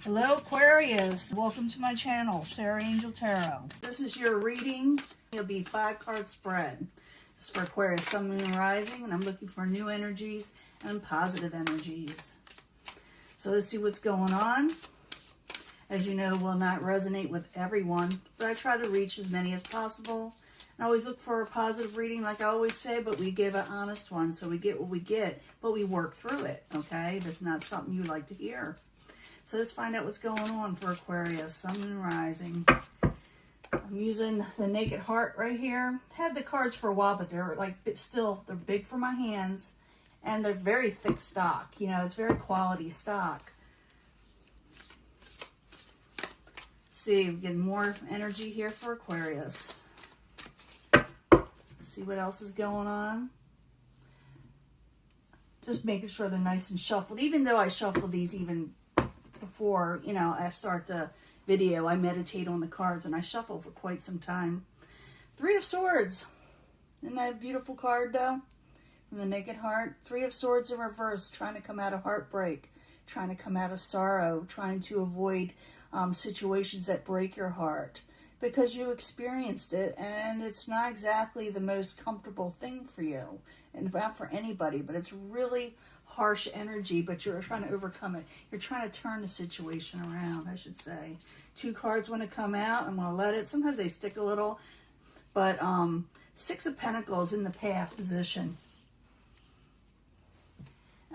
Hello Aquarius, welcome to my channel, Sarah Angel Tarot. This is your reading. It'll be 5-card spread. This is for Aquarius, Sun, Moon, and Rising, and I'm looking for new energies and positive energies. So let's see what's going on. As you know, will not resonate with everyone, but I try to reach as many as possible. I always look for a positive reading, like I always say, but we give an honest one, so we get what we get, but we work through it, okay? If it's not something you like to hear. So let's find out what's going on for Aquarius, Sun, Moon, Rising. I'm using the Naked Heart right here. Had the cards for a while, but they're like still, they're big for my hands, and they're very thick stock. You know, it's very quality stock. See, we're getting more energy here for Aquarius. See what else is going on. Just making sure they're nice and shuffled. Even though I shuffle these even before, you know, I start the video, I meditate on the cards and I shuffle for quite some time. 3 of Swords. Isn't that a beautiful card though? From the Naked Heart. 3 of Swords in reverse, trying to come out of heartbreak, trying to come out of sorrow, trying to avoid situations that break your heart because you experienced it and it's not exactly the most comfortable thing for you and not for anybody, but it's really harsh energy, but you're trying to overcome it. You're trying to turn the situation around, I should say. 2 cards want to come out. I'm going to let it. Sometimes they stick a little, but 6 of Pentacles in the past position.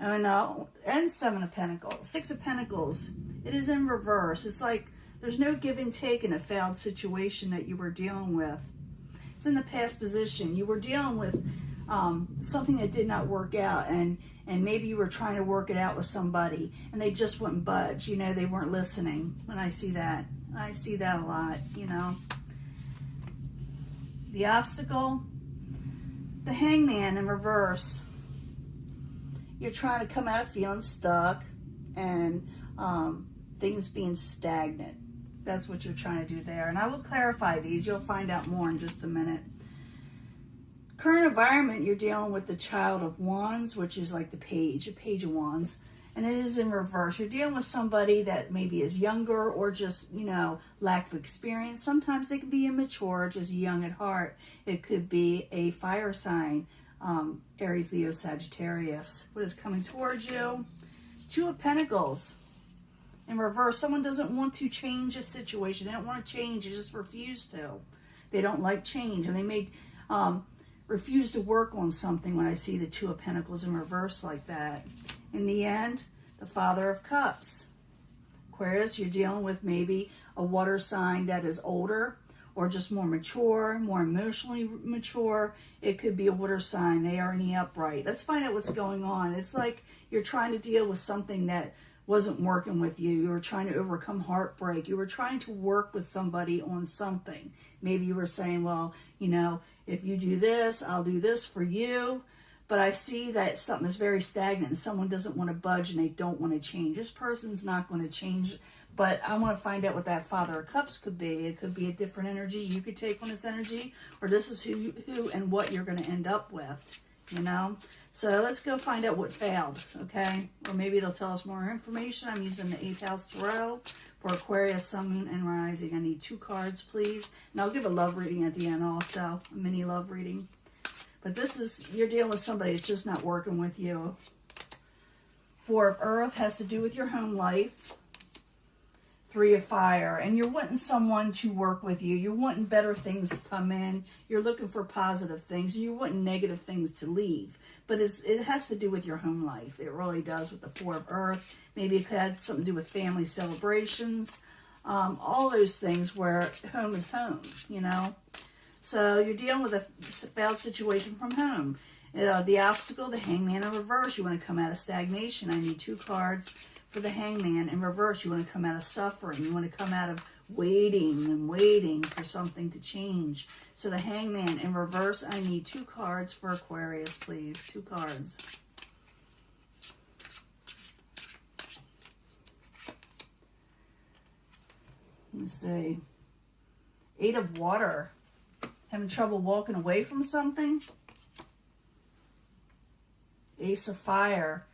Oh no, and 7 of Pentacles. 6 of Pentacles. It is in reverse. It's like there's no give and take in a failed situation that you were dealing with. It's in the past position. You were dealing with something that did not work out, and maybe you were trying to work it out with somebody and they just wouldn't budge. You know, they weren't listening. When I see that a lot, you know. The obstacle, the Hangman in reverse. You're trying to come out of feeling stuck and things being stagnant. That's what you're trying to do there. And I will clarify these. You'll find out more in just a minute. Current environment, you're dealing with the Child of Wands, which is like the Page of Wands. And it is in reverse. You're dealing with somebody that maybe is younger or just, you know, lack of experience. Sometimes they can be immature, just young at heart. It could be a fire sign. Aries, Leo, Sagittarius. What is coming towards you? 2 of Pentacles in reverse. Someone doesn't want to change a situation. They don't want to change. They just refuse to. They don't like change. And they may refuse to work on something when I see the 2 of Pentacles in reverse like that. In the end, the Father of Cups. Aquarius, you're dealing with maybe a water sign that is older, or just more mature, more emotionally mature. It could be a water sign. They are in the upright. Let's find out what's going on. It's like you're trying to deal with something that wasn't working with you. You were trying to overcome heartbreak. You were trying to work with somebody on something. Maybe you were saying, well, you know, if you do this, I'll do this for you. But I see that something is very stagnant and someone doesn't want to budge and they don't want to change. This person's not going to change. But I want to find out what that Father of Cups could be. It could be a different energy you could take on this energy, or this is who and what you're going to end up with, you know? So let's go find out what failed, okay? Or maybe it'll tell us more information. I'm using the 8th House Tarot for Aquarius, Sun, Moon, and Rising. I need 2 cards, please. And I'll give a love reading at the end also, a mini love reading. But this is, you're dealing with somebody that's just not working with you. 4 of Earth has to do with your home life. 3 of Fire, and you're wanting someone to work with you. You're wanting better things to come in. You're looking for positive things. You're wanting negative things to leave. But it has to do with your home life. It really does with the 4 of Earth. Maybe it had something to do with family celebrations. All those things where home is home, you know. So you're dealing with a failed situation from home. The obstacle, the Hangman in reverse. You want to come out of stagnation. I need 2 cards. For the Hangman in reverse, you want to come out of suffering. You want to come out of waiting and waiting for something to change. So the Hangman in reverse, I need 2 cards for Aquarius, please. 2 cards. Let's see. 8 of Water. Having trouble walking away from something? Ace of Fire.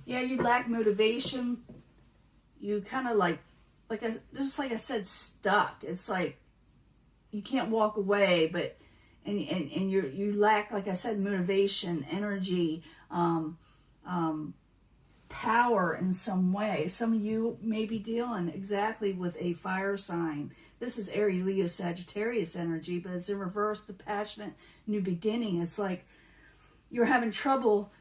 Yeah, you lack motivation. You kind of like just like I said, stuck. It's like you can't walk away, but and you lack, like I said, motivation, energy, power in some way. Some of you may be dealing exactly with a fire sign. This is Aries, Leo, Sagittarius energy, but it's in reverse, the passionate new beginning. It's like you're having trouble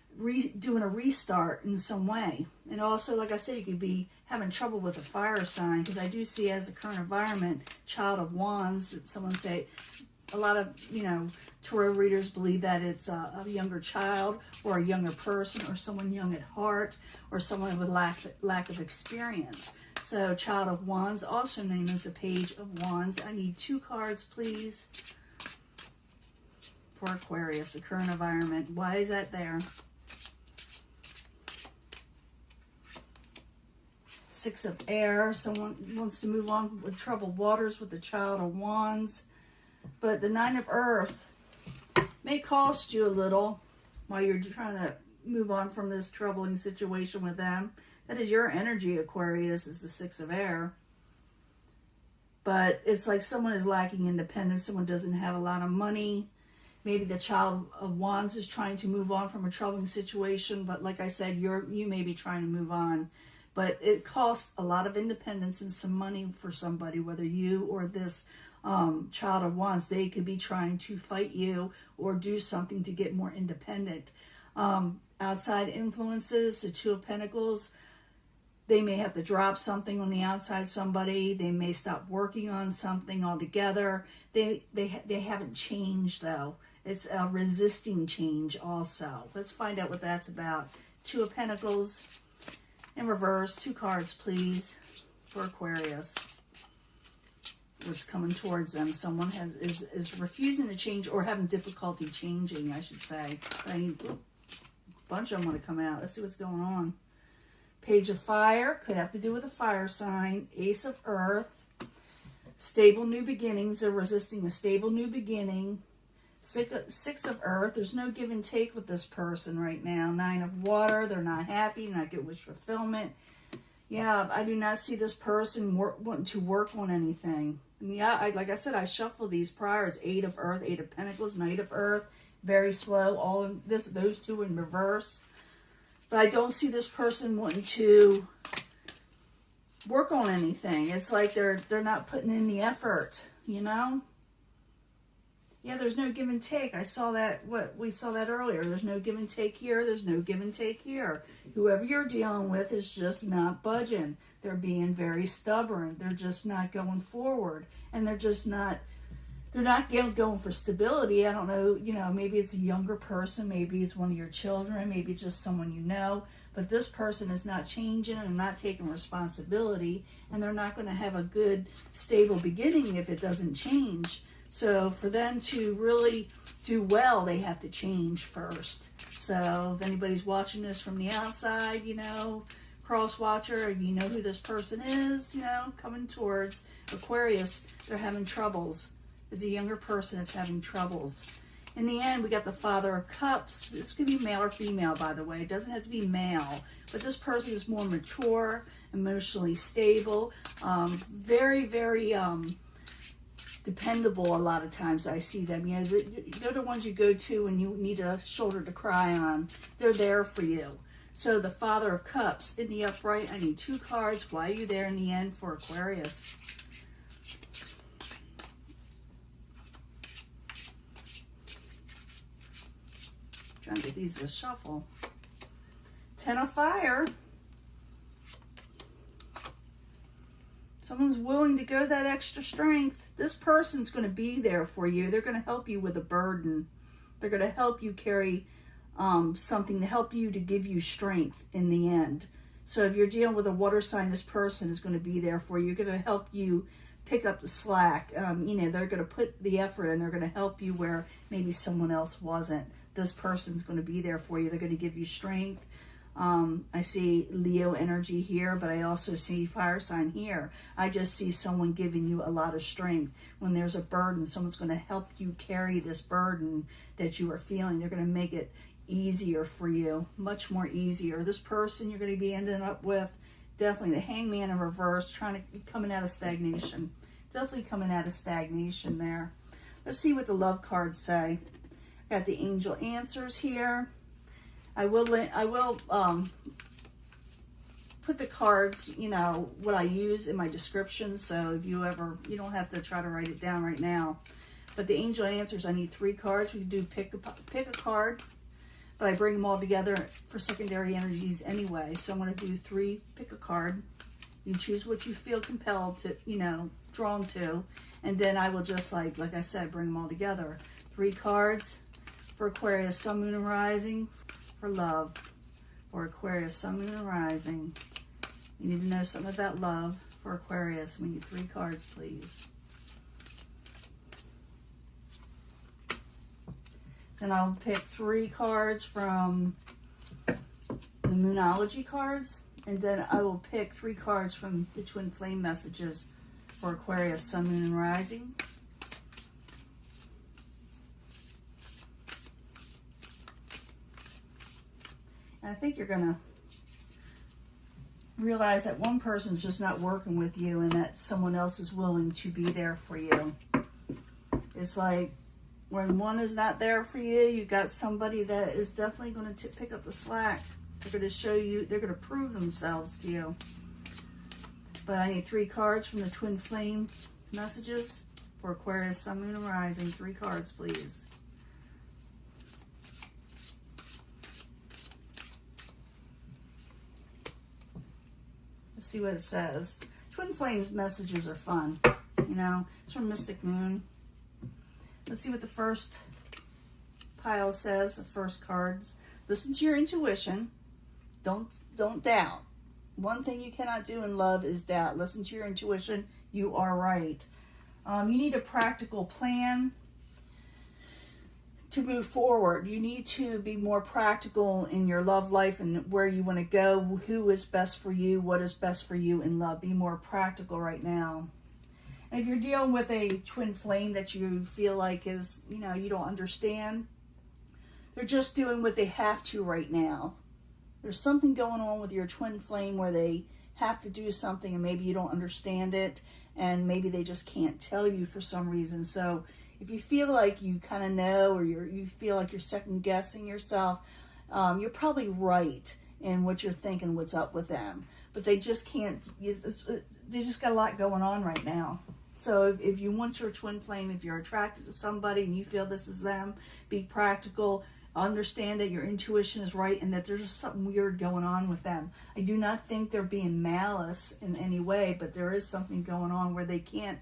doing a restart in some way. And also, like I said, you could be having trouble with a fire sign, because I do see as a current environment, child of wands. Someone say, a lot of, tarot readers believe that it's a younger child or a younger person or someone young at heart or someone with lack of experience. So child of wands, also known as the page of wands. I need 2 cards, please, for Aquarius, the current environment. Why is that there? 6 of air. Someone wants to move on with troubled waters with the child of wands. But the 9 of earth may cost you a little while you're trying to move on from this troubling situation with them. That is your energy, Aquarius, is the 6 of air. But it's like someone is lacking independence. Someone doesn't have a lot of money. Maybe the child of wands is trying to move on from a troubling situation. But like I said, you may be trying to move on. But it costs a lot of independence and some money for somebody, whether you or this child of wands. They could be trying to fight you or do something to get more independent. Outside influences, the 2 of pentacles, they may have to drop something on the outside, somebody. They may stop working on something altogether. They haven't changed, though. It's a resisting change also. Let's find out what that's about. 2 of pentacles in reverse. 2 cards, please, for Aquarius. What's coming towards them? Someone is refusing to change or having difficulty changing, I should say. I need a bunch of them want to come out. Let's see what's going on. Page of fire, could have to do with a fire sign. Ace of earth, stable new beginnings. They're resisting a stable new beginning. 6 of earth, there's no give and take with this person right now. 9 of water, they're not happy, not get wish fulfillment. Yeah, I do not see this person wanting to work on anything. And yeah, like I said, I shuffle these prior. It's 8 of earth, 8 of pentacles, Knight of earth. Very slow. All in those 2 in reverse. But I don't see this person wanting to work on anything. It's like they're not putting in the effort, Yeah, there's no give and take. I saw that, we saw that earlier. There's no give and take here. There's no give and take here. Whoever you're dealing with is just not budging. They're being very stubborn. They're just not going forward. And they're not going for stability. I don't know, maybe it's a younger person. Maybe it's one of your children. Maybe it's just someone you know. But this person is not changing and not taking responsibility. And they're not going to have a good, stable beginning if it doesn't change. So for them to really do well, they have to change first. So if anybody's watching this from the outside, cross watcher, if you know who this person is, coming towards Aquarius, they're having troubles. As a younger person, it's having troubles. In the end, we got the Father of Cups. This could be male or female, by the way. It doesn't have to be male. But this person is more mature, emotionally stable, very, very dependable a lot of times. I see them. They're the ones you go to when you need a shoulder to cry on. They're there for you. So the Father of Cups in the upright. I need 2 cards. Why are you there in the end for Aquarius? Trying to get these to shuffle. 10 of fire. Someone's willing to go that extra strength. This person's going to be there for you. They're going to help you with a burden. They're going to help you carry something to help you, to give you strength in the end. So if you're dealing with a water sign, this person is going to be there for you. They're going to help you pick up the slack. They're going to put the effort and they're going to help you where maybe someone else wasn't. This person's going to be there for you. They're going to give you strength. I see Leo energy here, but I also see fire sign here. I just see someone giving you a lot of strength. When there's a burden, someone's going to help you carry this burden that you are feeling. They're going to make it easier for you, much more easier. This person you're going to be ending up with definitely the Hangman in reverse, coming out of stagnation. Definitely coming out of stagnation there. Let's see what the love cards say. Got the angel answers here. I will put the cards, you know, what I use in my description. So if you don't have to try to write it down right now. But the angel answers, I need 3 cards. We can do pick a card, but I bring them all together for secondary energies anyway. So I'm going to do 3, pick a card. You choose what you feel compelled to, you know, drawn to. And then I will just, like I said, bring them all together. 3 cards for Aquarius, Sun, Moon, and Rising for love. For Aquarius, Sun, Moon, and Rising. You need to know something about love for Aquarius. We need 3 cards, please. Then I'll pick 3 cards from the Moonology cards. And then I will pick 3 cards from the Twin Flame messages for Aquarius, Sun, Moon, and Rising. And I think you're going to realize that one person's just not working with you and that someone else is willing to be there for you. It's like when one is not there for you, you got somebody that is definitely going to pick up the slack. They're going to show you, they're going to prove themselves to you. But I need 3 cards from the Twin Flame messages for Aquarius, Sun, Moon, and Rising. 3 cards, please. Let's see what it says. Twin Flames messages are fun. You know, it's from Mystic Moon. Let's see what the first pile says, the first cards. Listen to your intuition. Don't doubt. One thing you cannot do in love is doubt. Listen to your intuition. You are right. You need a practical plan to move forward. You need to be more practical in your love life and where you want to go, who is best for you, what is best for you in love. Be more practical right now. And if you're dealing with a twin flame that you feel like is, you know, you don't understand, they're just doing what they have to right now. There's something going on with your twin flame where they have to do something and maybe you don't understand it and maybe they just can't tell you for some reason. So if you feel like you kind of know or you feel like you're second guessing yourself, you're probably right in what you're thinking, what's up with them. But they just can't, they just got a lot going on right now. So if you want your twin flame, if you're attracted to somebody and you feel this is them, be practical. Understand that your intuition is right and that there's just something weird going on with them. I do not think they're being malice in any way, but there is something going on where they can't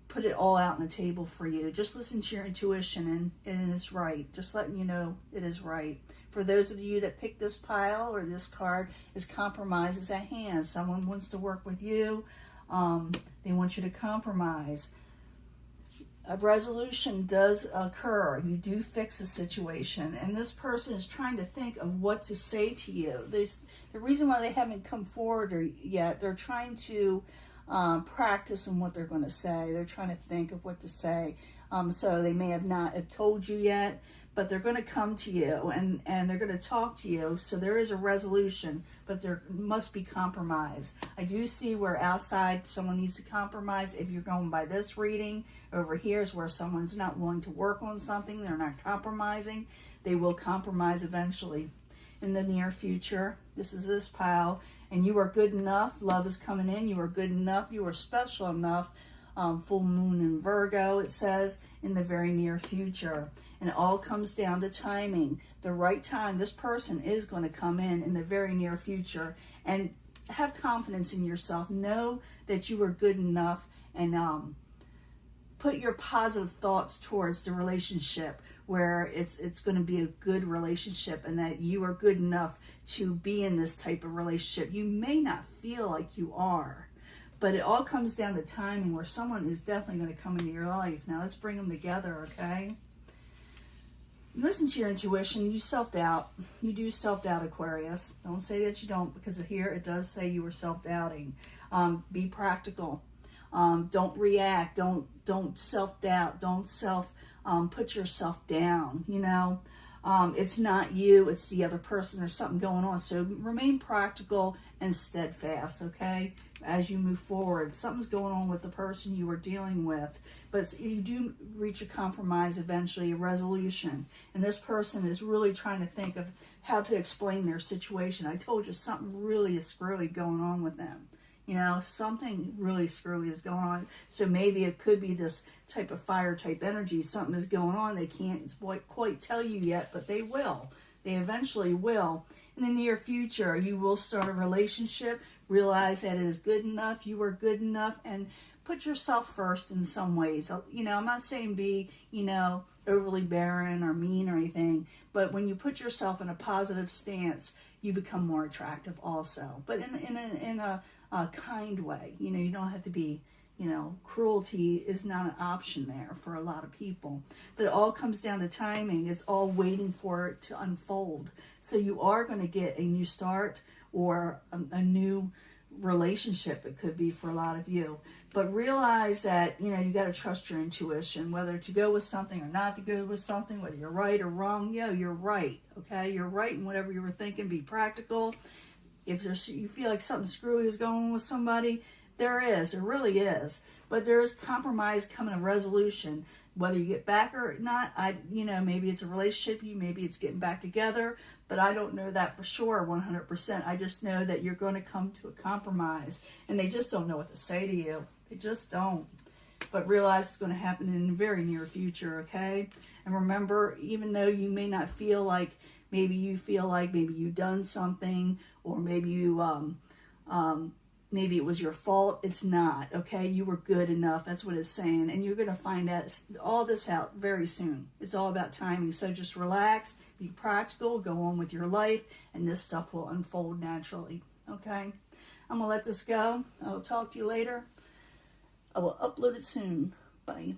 put it all out on the table for you. Just listen to your intuition and it's right. Just letting you know it is right. For those of you that picked this pile or this card, is compromises at hand. Someone wants to work with you. They want you to compromise. A resolution does occur. You do fix a situation. And this person is trying to think of what to say to you. The reason why they haven't come forward yet, they're trying to practice on what they're going to say. They're trying to think of what to say. So they may not have told you yet, but they're going to come to you and they're going to talk to you. So there is a resolution, but there must be compromise. I do see where outside someone needs to compromise. If you're going by this reading, over here is where someone's not willing to work on something. They're not compromising. They will compromise eventually in the near future. This is this pile. And you are good enough. Love is coming in. You are good enough. You are special enough. Full moon in Virgo, it says, in the very near future. And it all comes down to timing. The right time, this person is going to come in the very near future. And have confidence in yourself. Know that you are good enough and put your positive thoughts towards the relationship where it's going to be a good relationship and that you are good enough to be in this type of relationship. You may not feel like you are, but it all comes down to timing where someone is definitely going to come into your life. Now let's bring them together, okay? Listen to your intuition. You self-doubt. You do self-doubt, Aquarius. Don't say that you don't, because here it does say you were self-doubting. Be practical. Don't react. Don't self-doubt. Don't put yourself down. You know, it's not you. It's the other person. There's something going on. So remain practical and steadfast, okay? As you move forward, something's going on with the person you are dealing with, but you do reach a compromise eventually, a resolution. And this person is really trying to think of how to explain their situation. I told you something really screwy going on with them. You know, something really screwy is going on. So maybe it could be this type of fire type energy. Something is going on. They can't quite tell you yet, but they will. They eventually will. In the near future, you will start a relationship, realize that it is good enough, you are good enough, and put yourself first in some ways. You know, I'm not saying be, you know, overly barren or mean or anything, but when you put yourself in a positive stance, you become more attractive also. But in a kind way. You know, you don't have to be, you know, cruelty is not an option there for a lot of people. But it all comes down to timing. It's all waiting for it to unfold. So you are going to get a new start or a new relationship, it could be for a lot of you. But realize that, you know, you got to trust your intuition, whether to go with something or not to go with something, whether you're right or wrong. Yeah, you're right, okay? You're right in whatever you were thinking. Be practical. If you feel like something screwy is going on with somebody, there really is. But there is compromise coming, a resolution. Whether you get back or not, you know, maybe it's a relationship, maybe it's getting back together, but I don't know that for sure 100%. I just know that you're going to come to a compromise, and they just don't know what to say to you. They just don't. But realize it's going to happen in the very near future, okay? And remember, even though you may not feel like, maybe you've done something, or maybe you, maybe it was your fault. It's not, okay? You were good enough. That's what it's saying. And you're going to find out all this out very soon. It's all about timing. So just relax, be practical, go on with your life, and this stuff will unfold naturally, okay? I'm going to let this go. I'll talk to you later. I will upload it soon. Bye.